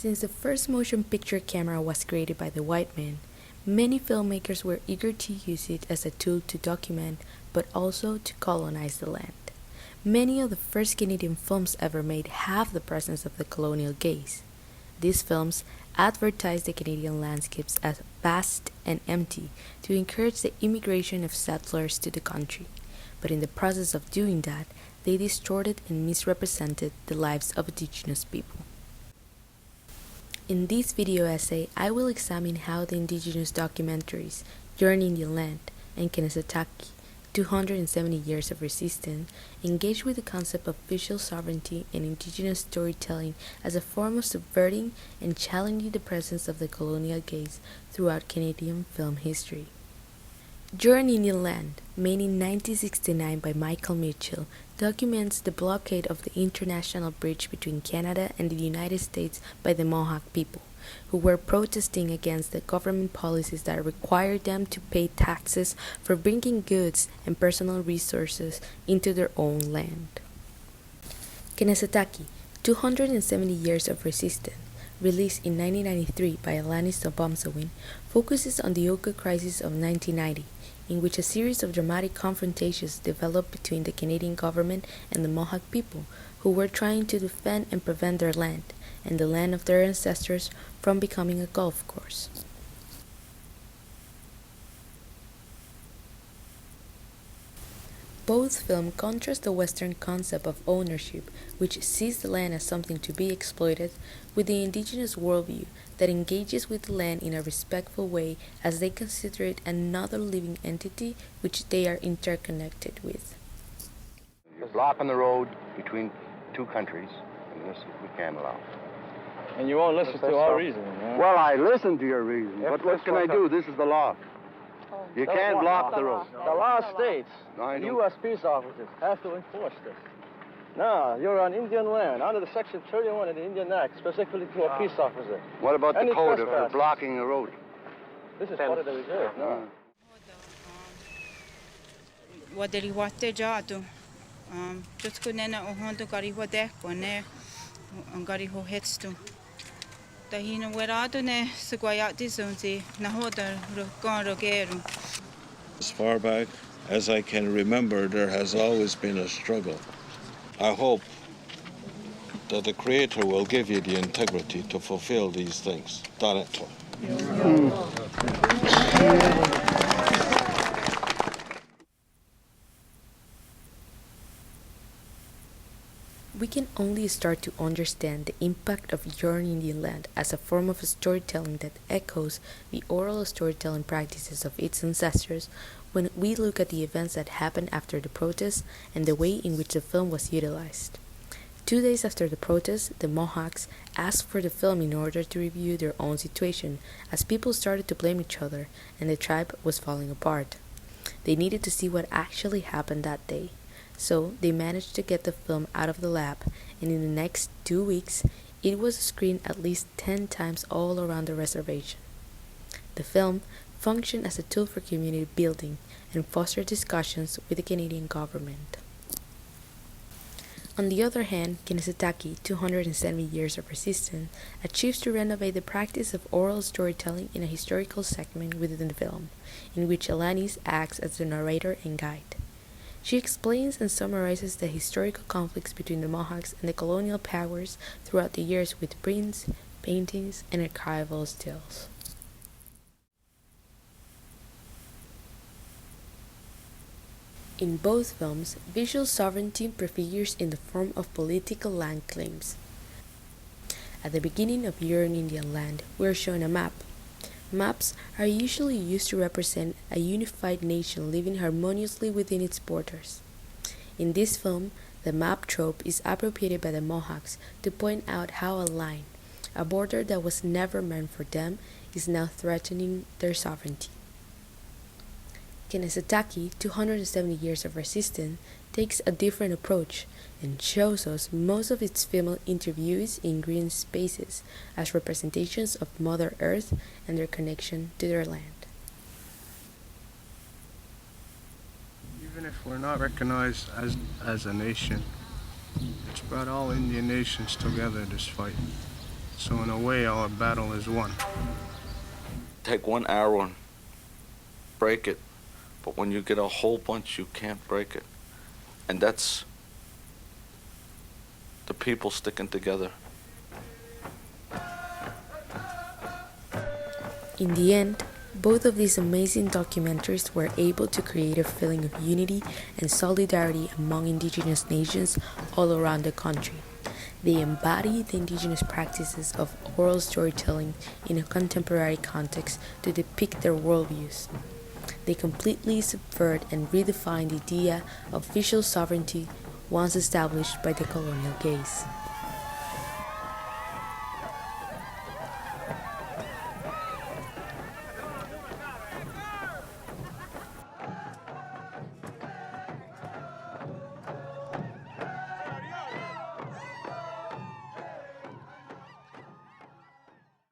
Since the first motion picture camera was created by the white man, many filmmakers were eager to use it as a tool to document, but also to colonize the land. Many of the first Canadian films ever made have the presence of the colonial gaze. These films advertise the Canadian landscapes as vast and empty to encourage the immigration of settlers to the country. But in the process of doing that, they distorted and misrepresented the lives of indigenous people. In this video essay, I will examine how the indigenous documentaries Your Indian Land and Kanesatake, 270 Years of Resistance, engage with the concept of visual sovereignty and indigenous storytelling as a form of subverting and challenging the presence of the colonial gaze throughout Canadian film history. Your Indian Land, made in 1969 by Michael Mitchell, documents the blockade of the international bridge between Canada and the United States by the Mohawk people, who were protesting against the government policies that required them to pay taxes for bringing goods and personal resources into their own land. Kanesatake, 270 Years of Resistance, released in 1993 by Alanis Obomsawin, focuses on the Oka crisis of 1990, in which a series of dramatic confrontations developed between the Canadian government and the Mohawk people, who were trying to defend and prevent their land, and the land of their ancestors, from becoming a golf course. Both films contrast the Western concept of ownership, which sees the land as something to be exploited, with the indigenous worldview that engages with the land in a respectful way as they consider it another living entity which they are interconnected with. You're blocking the road between two countries, and this we can't allow. And you won't listen to our reason, yeah? Well, I listen to your reason, but what can I do? This is the law. You can't block the road. The law states I know. you as peace officers have to enforce this. Now, you're on Indian land, under the Section 31 of the Indian Act, specifically to a peace officer. What about the Any code of trespass? blocking the road? This is part of the reserve, no? Wadari wate jato. Tutku nena ohondo gari wade kone gari ho hetstu. Tahino werado ne seguayati zonzi nahoda gon rogeru. As far back as I can remember, there has always been a struggle. I hope that the Creator will give you the integrity to fulfill these things. Dareto. We can only start to understand the impact of Your Indian Land as a form of storytelling that echoes the oral storytelling practices of its ancestors when we look at the events that happened after the protest and the way in which the film was utilized. 2 days after the protest, the Mohawks asked for the film in order to review their own situation, as people started to blame each other and the tribe was falling apart. They needed to see what actually happened that day. So they managed to get the film out of the lab, and in the next 2 weeks, it was screened at least 10 times all around the reservation. The film functioned as a tool for community building and fostered discussions with the Canadian government. On the other hand, Kanesatake, 270 Years of Resistance, achieves to renovate the practice of oral storytelling in a historical segment within the film, in which Alanis acts as the narrator and guide. She explains and summarizes the historical conflicts between the Mohawks and the colonial powers throughout the years with prints, paintings, and archival stills. In both films, visual sovereignty prefigures in the form of political land claims. At the beginning of Your Indian Land, we are shown a map. Maps are usually used to represent a unified nation living harmoniously within its borders. In this film, the map trope is appropriated by the Mohawks to point out how a line, a border that was never meant for them, is now threatening their sovereignty. Kanesatake, 270 Years of Resistance, takes a different approach and shows us most of its female interviewees in green spaces as representations of Mother Earth and their connection to their land. Even if we're not recognized as a nation, it's brought all Indian nations together, this fight. So in a way, our battle is won. Take one arrow and break it, but when you get a whole bunch, you can't break it. And that's the people sticking together. In the end, both of these amazing documentaries were able to create a feeling of unity and solidarity among indigenous nations all around the country. They embody the indigenous practices of oral storytelling in a contemporary context to depict their worldviews. They completely subvert and redefine the idea of visual sovereignty once established by the colonial gaze.